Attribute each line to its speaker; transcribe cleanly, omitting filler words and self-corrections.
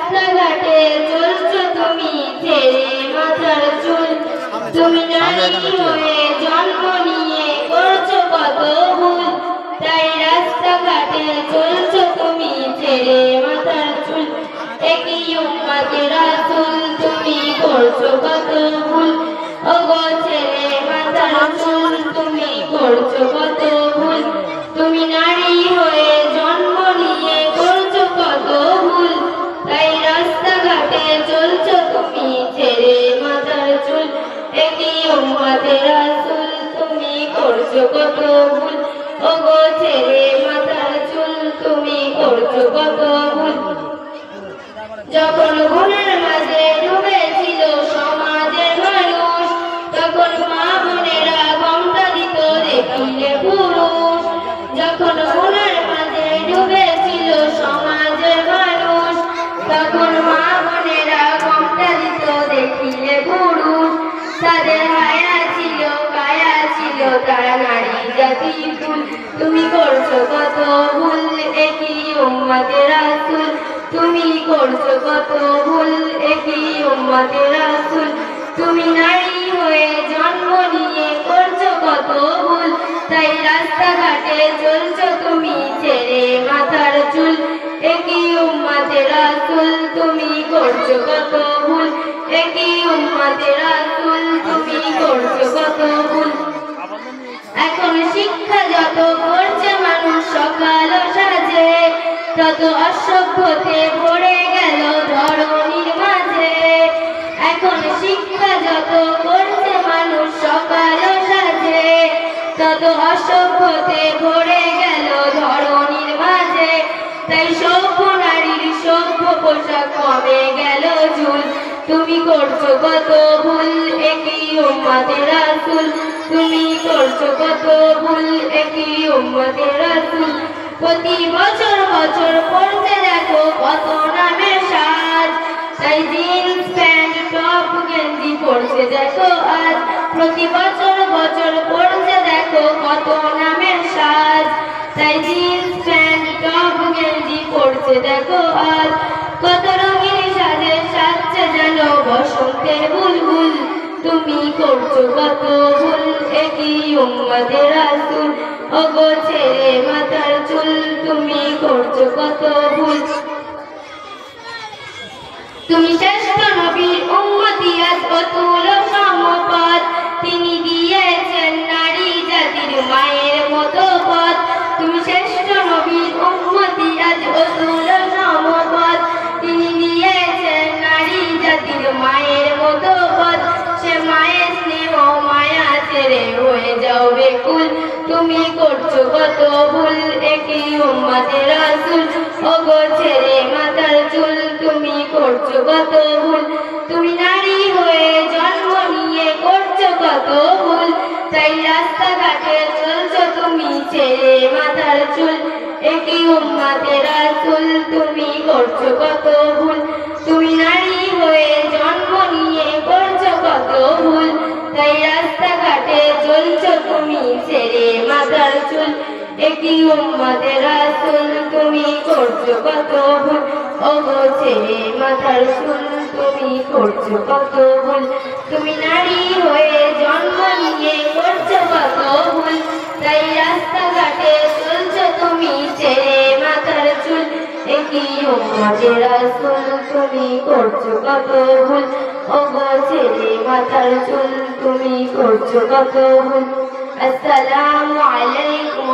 Speaker 1: রাস্তাঘাটে চলছো তুমি ছেড়ে মাথার চুল। তুমি নারী হয়ে জন্ম নিয়ে করছো কত ভুল। তাই রাস্তাঘাটে চলছো তুমি ছেড়ে মাথার চুল। একই উম্মতে রাসূল তুমি করছো কত ভুল। ওগো ছেড়ে মাথার চুল তুমি করছো কত ভুল। তুমি নারী হয়ে জন্ম নিয়ে করছো কত ভুল। তাই রাস্তাঘাটে চলছো তুমি ছেড়ে মাথার চুল। একই উম্মতে রাসূল তুমি করছো কত ভুল। ওগো ছেড়ে মাথার চুল তুমি করছো কত ভুল। যখন গুনার মাঝে ডুবেছিল সমাজের মানুষ, তখন মা বোনেরা ঘোমটা দিত দেখিলে পুরুষ। যখন গুনার মাঝে ডুবেছিল সমাজের মানুষ, তখন মা বোনেরা ঘোমটা দিত দেখিলে পুরুষ। তাদের হায়া ছিল কায়া ছিল তারা নারী জাতি ফুল। তুমি করছো কত ভুল একই উম্মতে রাসূল। তুমি করছো কত ভুল একই উম্মতে রাসূল। তুমি নারী হয়ে জন্ম নিয়ে করছো কত ভুল। তাই রাস্তাঘাটে চলছো তুমি ছেড়ে মাথার চুল। একই উম্মতে রাসূল তুমি করছো কত ভুল। একই উম্মতে রাসূল তুমি করছো কত ভুল। এখন শিক্ষা যত করছে মানুষ সকাল সাজে, তত অসভ্যতে পড়ে গেল ধরনীর মাঝে। এখন শিক্ষা যত করছে মানুষ সকাল সাজে, তত অসভ্যতে পড়ে গেল ধরনীর মাঝে। তাই সভ্য নারীর সভ্য পোশাক কমে গেল ঝুল। তুমি করছো কত ভুল একই উম্মতে রাসূল। তুমি করছো কত ভুল একই উম্মতে রাসূল। প্রতি বছর বছর পড়তে দেখো কত নামের সাজ। তাই জিন্স প্যান্ট টপ গেঞ্জি পড়ছে দেখো আজ। প্রতি বছর বছর পড়তে দেখো কত নামের সাজ। তাই জিন্স প্যান্ট টপ গেঞ্জি পড়ছে দেখো আজ। কত রঙিন সাজে সাজছে যেন বসন্তের বুলবুল। তুমি করছো কত ভুল একই উম্মতে রাসূল। ওগো ছেড়ে মাথার চুল তুমি করছো কত ভুল। তুমি শ্রেষ্ঠ নবীর উম্মতি আজ অতুল সমপদ। তিনি দিয়েছেন নারী জাতির মায়ের মতো পথ। তুমি শ্রেষ্ঠ নবীর উম্মতি আজ অতুল সমপদ। তিনি দিয়েছেন নারী জাতির মায়ের মতো পথ। সে মায়ের স্নেহ মায়া ছেড়ে হয়ে যাও বেকুল। তুমি করছো কত ভুল একই উম্মতে রাসূল। ওগো ছেড়ে মাথার চুল তুমি করছো কত ভুল। তুমি নারী হয়ে জন্ম নিয়ে করছো কত ভুল। তাই রাস্তাঘাটে চলছো তুমি ছেড়ে মাথার চুল। একই উম্মতে রাসূল তুমি করছো কত ভুল। তুমি নারী হয়ে জন্ম নিয়ে করছো কত ভুল। তাই রাস্তাঘাটে চলছো তুমি ছেড়ে মাথার চুল। একই উম্মতে রাসূল তুমি করছো কত ভুল। ওগো ছেড়ে মাথার চুল তুমি করছো কত ভুল। তুমি নারী হয়ে জন্ম নিয়ে করছো কত ভুল। তাই রাস্তাঘাটে চলছো তুমি ছেড়ে মাথার চুল। একই উম্মতে রাসূল তুমি করছো কত ভুল। ওগো ছেড়ে মাথার চুল তুমি করছো কত ভুল। আসসালামু আলাইকুম।